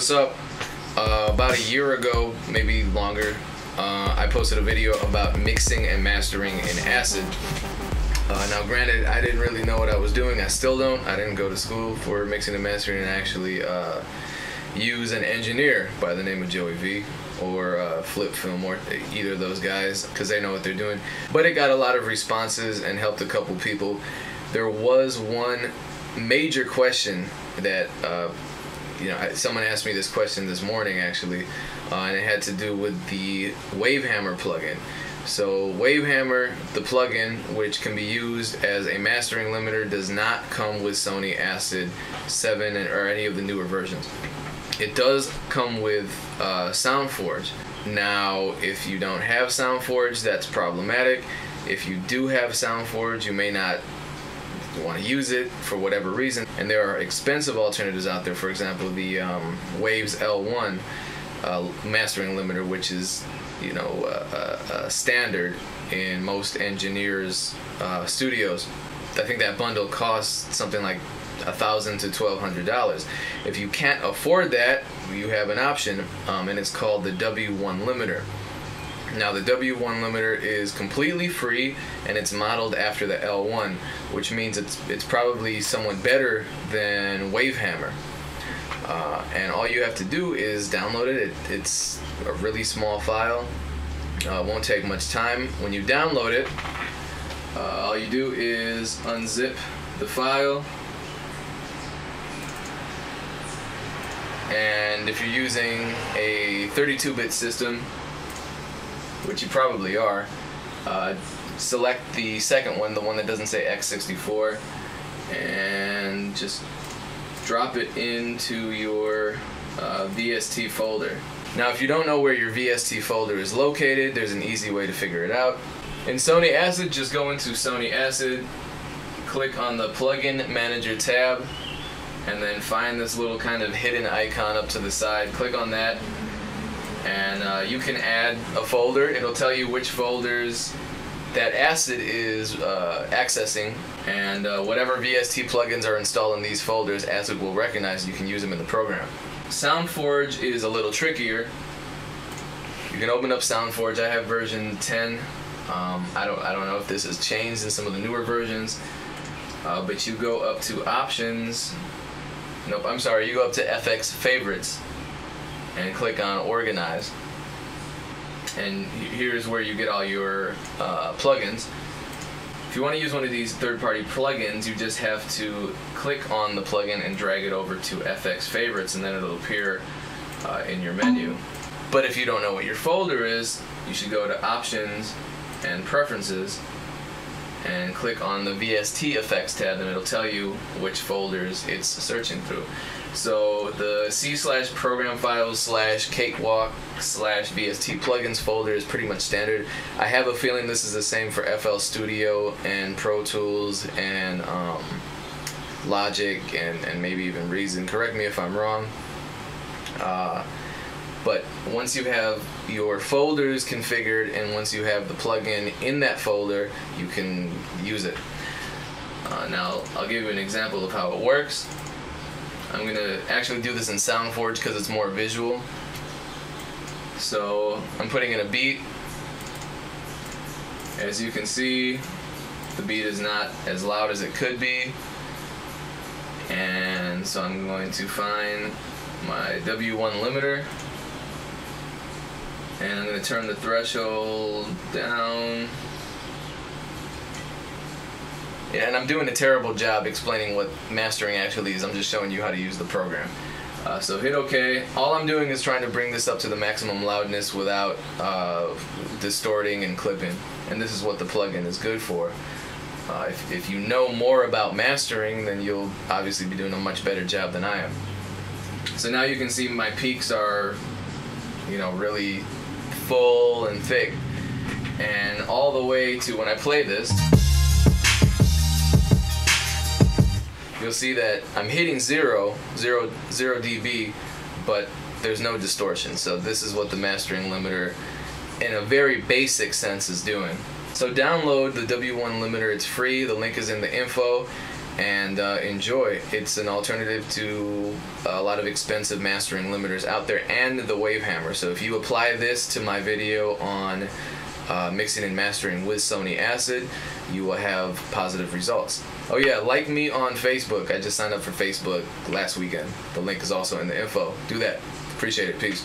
what's up? About a year ago, maybe longer, I posted a video about mixing and mastering in Acid. Now granted, I didn't really know what I was doing. I still don't. I didn't go to school for mixing and mastering and actually use an engineer by the name of Joey V or Flip Film, or either of those guys, because they know what they're doing. But it got a lot of responses and helped a couple people. There was one major question that someone asked me this question this morning actually, and it had to do with the Wavehammer plugin. So Wavehammer, the plugin, which can be used as a mastering limiter, does not come with Sony Acid 7 or any of the newer versions. It does come with SoundForge. Now, if you don't have SoundForge, that's problematic. If you do have SoundForge, you may not want to use it for whatever reason, and there are expensive alternatives out there. For example, the Waves L1 mastering limiter, which is standard in most engineers' studios. I think that bundle costs something like $1,000 to $1,200. If you can't afford that, you have an option, and it's called the W1 limiter. Now, the W1 limiter is completely free, and it's modeled after the L1, which means it's probably somewhat better than Wavehammer. And all you have to do is download it. It's a really small file. It won't take much time. When you download it, all you do is unzip the file. And if you're using a 32-bit system, which you probably are, select the second one, the one that doesn't say x64, and just drop it into your VST folder. Now, if you don't know where your VST folder is located, there's an easy way to figure it out. In Sony Acid, just go into Sony Acid, click on the Plugin Manager tab, and then find this little kind of hidden icon up to the side. Click on that, and you can add a folder. It'll tell you which folders that Acid is accessing, and whatever VST plugins are installed in these folders, Acid will recognize. You can use them in the program. SoundForge is a little trickier. You can open up SoundForge. I have version 10. I don't know if this has changed in some of the newer versions, but you go up to Options. Nope, I'm sorry. You go up to FX Favorites and click on Organize. And here's where you get all your plugins. If you want to use one of these third-party plugins, you just have to click on the plugin and drag it over to FX Favorites, and then it'll appear in your menu. But if you don't know what your folder is, you should go to Options and Preferences and click on the VST Effects tab, and it'll tell you which folders it's searching through. So the C/program files /cakewalk /VST plugins folder is pretty much standard. I have a feeling this is the same for FL Studio and Pro Tools and Logic and maybe even Reason. Correct me if I'm wrong. But once you have your folders configured and once you have the plugin in that folder, you can use it. Now, I'll give you an example of how it works. I'm going to actually do this in SoundForge because it's more visual. So I'm putting in a beat. As you can see, the beat is not as loud as it could be. And so I'm going to find my W1 limiter. And I'm going to turn the threshold down. Yeah, and I'm doing a terrible job explaining what mastering actually is. I'm just showing you how to use the program. So hit OK. All I'm doing is trying to bring this up to the maximum loudness without distorting and clipping. And this is what the plugin is good for. If you know more about mastering, then you'll obviously be doing a much better job than I am. So now you can see my peaks are, really full and thick. And all the way to when I play this, you'll see that I'm hitting 0 dB, but there's no distortion. So this is what the mastering limiter, in a very basic sense, is doing. So download the W1 limiter. It's free. The link is in the info. and enjoy. It's an alternative to a lot of expensive mastering limiters out there and the Wavehammer. So if you apply this to my video on mixing and mastering with Sony Acid, you will have positive results. Oh yeah, like me on Facebook. I just signed up for Facebook last weekend. The link is also in the info. Do that. Appreciate it. Peace.